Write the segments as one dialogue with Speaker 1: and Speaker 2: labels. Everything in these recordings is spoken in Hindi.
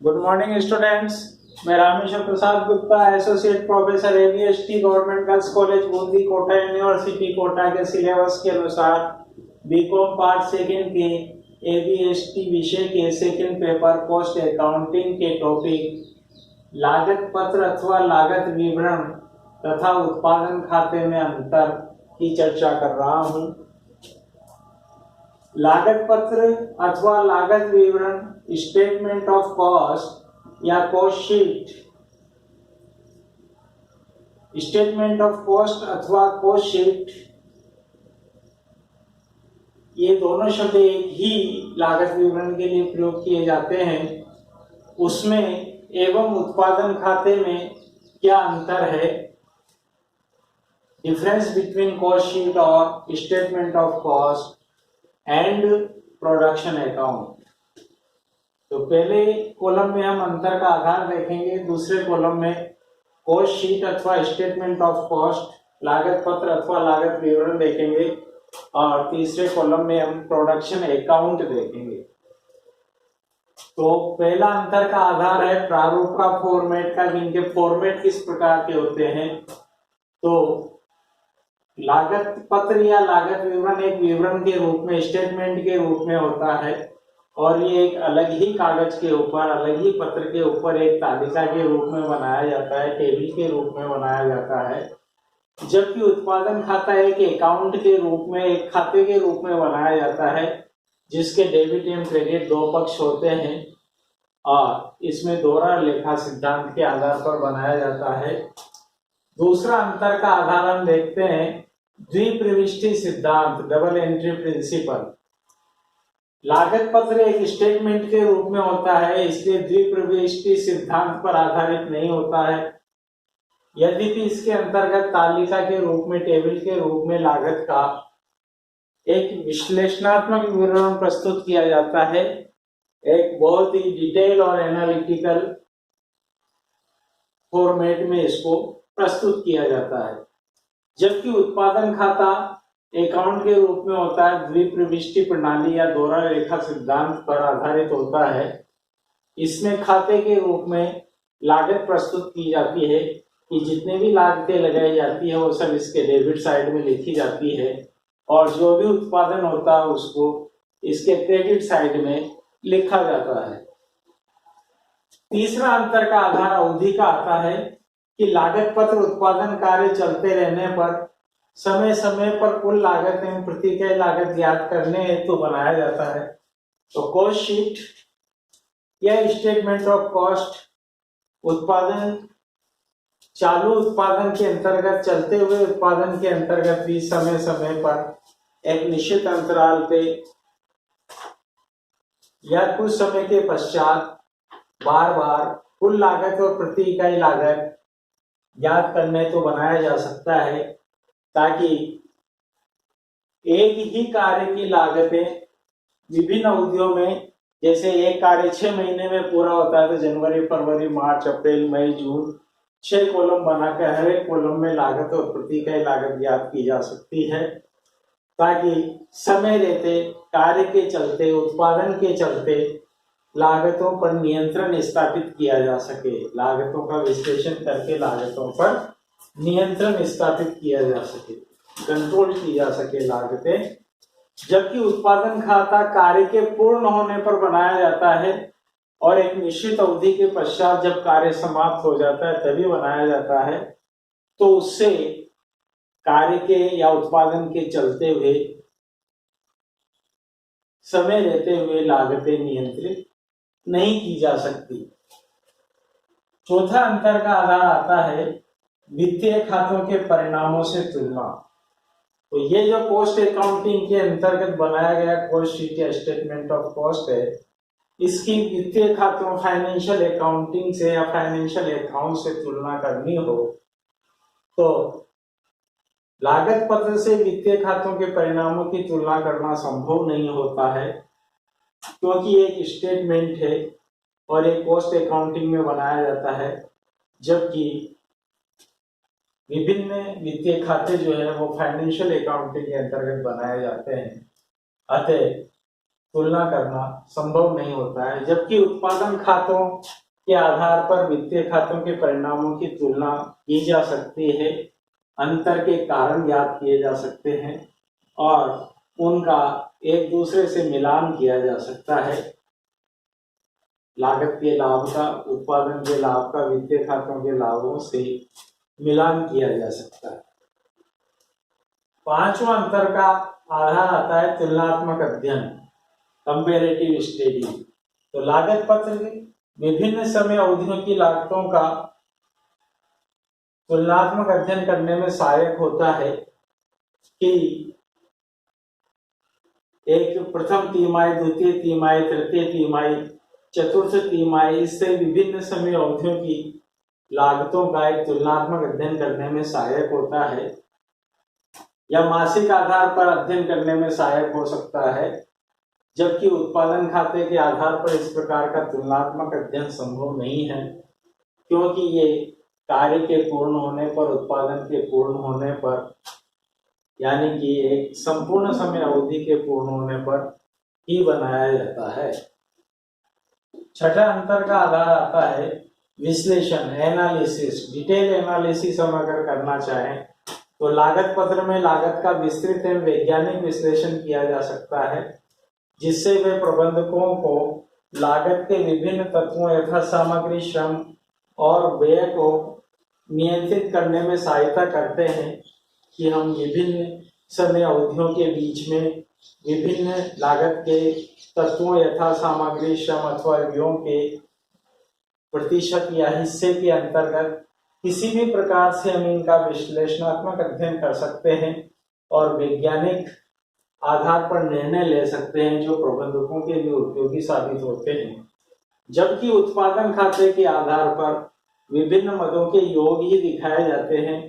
Speaker 1: Good morning students. मैं Rameshwar Prasad Gupta, associate professor ABST government girls college Bundi Kota university Kota के सिलेबस के अनुसार बीकॉम पार्ट सेकेंड के एबीएसटी विषय के सेकेंड पेपर कॉस्ट अकाउंटिंग के टॉपिक लागत पत्र अथवा लागत विवरण तथा उत्पादन खाते में अंतर की चर्चा कर रहा हूं। लागत पत्र अथवा लागत विवरण, स्टेटमेंट ऑफ कॉस्ट या cost sheet, statement of cost अथवा कॉस्ट शीट, ये दोनों शब्द एक ही लागत विवरण के लिए प्रयोग किए जाते हैं। उसमें एवं उत्पादन खाते में क्या अंतर है? डिफरेंस बिटवीन कॉस्ट शीट और statement of cost and production account. तो पहले कॉलम में हम अंतर का आधार देखेंगे, दूसरे कॉलम में कॉस्ट शीट अथवा स्टेटमेंट ऑफ कॉस्ट, लागत पत्र अथवा लागत विवरण देखेंगे और तीसरे कॉलम में हम प्रोडक्शन अकाउंट देखेंगे। तो पहला अंतर का आधार है प्रारूप का, फॉर्मेट का, इनके फॉर्मेट किस प्रकार के होते हैं। तो लागत पत्र या लागत विवरण एक विवरण के रूप में, स्टेटमेंट के रूप में होता है और ये एक अलग ही कागज के ऊपर, अलग ही पत्र के ऊपर एक तालिका के रूप में बनाया जाता है, टेबल के रूप में बनाया जाता है। जबकि उत्पादन खाता एक अकाउंट के रूप में, एक खाते के रूप में बनाया जाता है जिसके डेबिट एंड क्रेडिट दो पक्ष होते हैं और इसमें दोहरा लेखा सिद्धांत के आधार पर बनाया जाता है। दूसरा अंतर का आधार हम देखते हैं द्विप्रविष्टि सिद्धांत, डबल एंट्री प्रिंसिपल। लागत पत्र एक स्टेटमेंट के रूप में होता है, इसलिए द्विप्रविष्टि सिद्धांत पर आधारित नहीं होता है। यद्यपि इसके अंतर्गत तालिका के रूप में, टेबल के रूप में लागत का एक विश्लेषणात्मक विवरण प्रस्तुत किया जाता है, एक बहुत ही डिटेल और एनालिटिकल फॉर्मेट में इसको प्रस्तुत किया जाता है। जबकि उत्पादन खाता अकाउंट के रूप में होता है, द्विप्रविष्टि प्रणाली या दोहरा रेखा सिद्धांत पर आधारित होता है। इसमें खाते के रूप में लागत प्रस्तुत की जाती है कि जितने भी लागतें लगाई जाती है वो सब इसके डेबिट साइड में लिखी जाती है और जो भी उत्पादन होता है उसको इसके क्रेडिट साइड में लिखा जाता है। तीसरा अंतर का आधार अवधि का आता है कि लागत पत्र उत्पादन कार्य चलते रहने पर समय समय पर कुल लागत एवं प्रति इकाई लागत ज्ञात करने हेतु बनाया जाता है। तो कॉस्ट शीट या स्टेटमेंट ऑफ कॉस्ट उत्पादन, चालू उत्पादन के अंतर्गत, चलते हुए उत्पादन के अंतर्गत भी समय समय पर एक निश्चित अंतराल पे या कुछ समय के पश्चात बार बार कुल लागत और प्रति इकाई लागत ज्ञात करने तो बनाया जा सकता है ताकि एक ही कार्य की लागतें विभिन्न अवधियों में, जैसे एक कार्य 6 महीने में पूरा होता है तो जनवरी, फरवरी, मार्च, अप्रैल, मई, जून 6 कॉलम बनाकर हर एक कॉलम में लागत और प्रति इकाई लागत ज्ञात की जा सकती है ताकि समय रहते, कार्य के चलते, उत्पादन के चलते लागतों पर नियंत्रण स्थापित किया जा सके, लागतों का विश्लेषण करके लागतों पर नियंत्रण स्थापित किया जा सके, कंट्रोल की जा सके लागतें। जबकि उत्पादन खाता कार्य के पूर्ण होने पर बनाया जाता है और एक निश्चित अवधि के पश्चात जब कार्य समाप्त हो जाता है तभी बनाया जाता है। तो उससे कार्य के या उत्पादन के चलते हुए समय रहते हुए लागतें नियंत्रित नहीं की जा सकती। चौथा अंतर का आधार आता है वित्तीय खातों के परिणामों से तुलना। तो ये जो कॉस्ट अकाउंटिंग के अंतर्गत बनाया गया कॉस्ट शीट या स्टेटमेंट ऑफ कॉस्ट है, इसकी वित्तीय खातों, फाइनेंशियल अकाउंटिंग से या फाइनेंशियल अकाउंट से तुलना करनी हो तो लागत पत्र से वित्तीय खातों के परिणामों की तुलना करना संभव नहीं होता है क्योंकि एक स्टेटमेंट है और एक कॉस्ट अकाउंटिंग में बनाया जाता है, जबकि विभिन्न वित्तीय खाते जो है वो फाइनेंशियल अकाउंटिंग के अंतर्गत बनाए जाते हैं। अतः तुलना करना संभव नहीं होता है, जबकि उत्पादन खातों के आधार पर वित्तीय खातों के परिणामों की तुलना की जा सकती है, अंतर के कारण ज्ञात किए जा सकते हैं और उनका एक दूसरे से मिलान किया जा सकता है। लागत के लाभ का, उत्पादन के लाभ का वित्तीय खातों के लाभों से मिलान किया जा सकता है। पांचवा अंतर का आधार आता है तुलनात्मक अध्ययन, कंपेरेटिव स्टडी। तो लागत पत्र विभिन्न समय अवधियों की लागतों का तुलनात्मक अध्ययन करने में सहायक होता है कि एक प्रथम तिमाही, द्वितीय तिमाही, तृतीय तिमाही, चतुर्थ तिमाही से विभिन्न समय अवधियों की लागतों का एक तुलनात्मक अध्ययन करने में सहायक होता है, या मासिक आधार पर अध्ययन करने में सहायक हो सकता है, जबकि उत्पादन खाते के आधार पर इस प्रकार का तुलनात्मक अध्ययन संभव नहीं है, क्योंकि ये कार्य के पूर्ण होने पर, उत्पादन के पूर्ण होने पर, यानी कि एक संपूर्ण समय अवधि के पूर्ण होने पर ही बनाया जाता है। छठा अंतर का आधार आता है विश्लेषण, एनालिसिस। डिटेल एनालिसिस हम अगर करना चाहें तो लागत पत्र में लागत का विस्तृत एवं वैज्ञानिक विश्लेषण किया जा सकता है, जिससे वे प्रबंधकों को लागत के विभिन्न तत्वों यथा सामग्री, श्रम और व्यय को नियंत्रित करने में सहायता करते हैं कि हम विभिन्न समय अवधियों के बीच में विभिन्न लागत के तत्वों यथा सामग्री, श्रम अथवा व्ययों के प्रतिशत या हिस्से के अंतर्गत किसी भी प्रकार से हम इनका विश्लेषणात्मक अध्ययन कर सकते हैं और वैज्ञानिक आधार पर निर्णय ले सकते हैं जो प्रबंधकों के लिए उपयोगी साबित होते हैं। जबकि उत्पादन खाते के आधार पर विभिन्न मदों के योग ही दिखाए जाते हैं,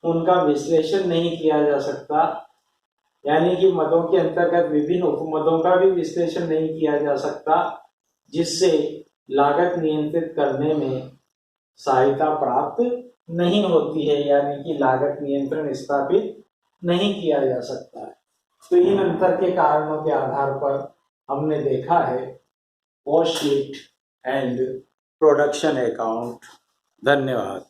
Speaker 1: उनका विश्लेषण नहीं किया जा सकता, यानी कि मदों के अंतर्गत विभिन्न उपमदों का भी विश्लेषण नहीं किया जा सकता, जिससे लागत नियंत्रित करने में सहायता प्राप्त नहीं होती है, यानी कि लागत नियंत्रण स्थापित नहीं किया जा सकता है। तो इन अंतर के कारणों के आधार पर हमने देखा है cost sheet and production account. धन्यवाद।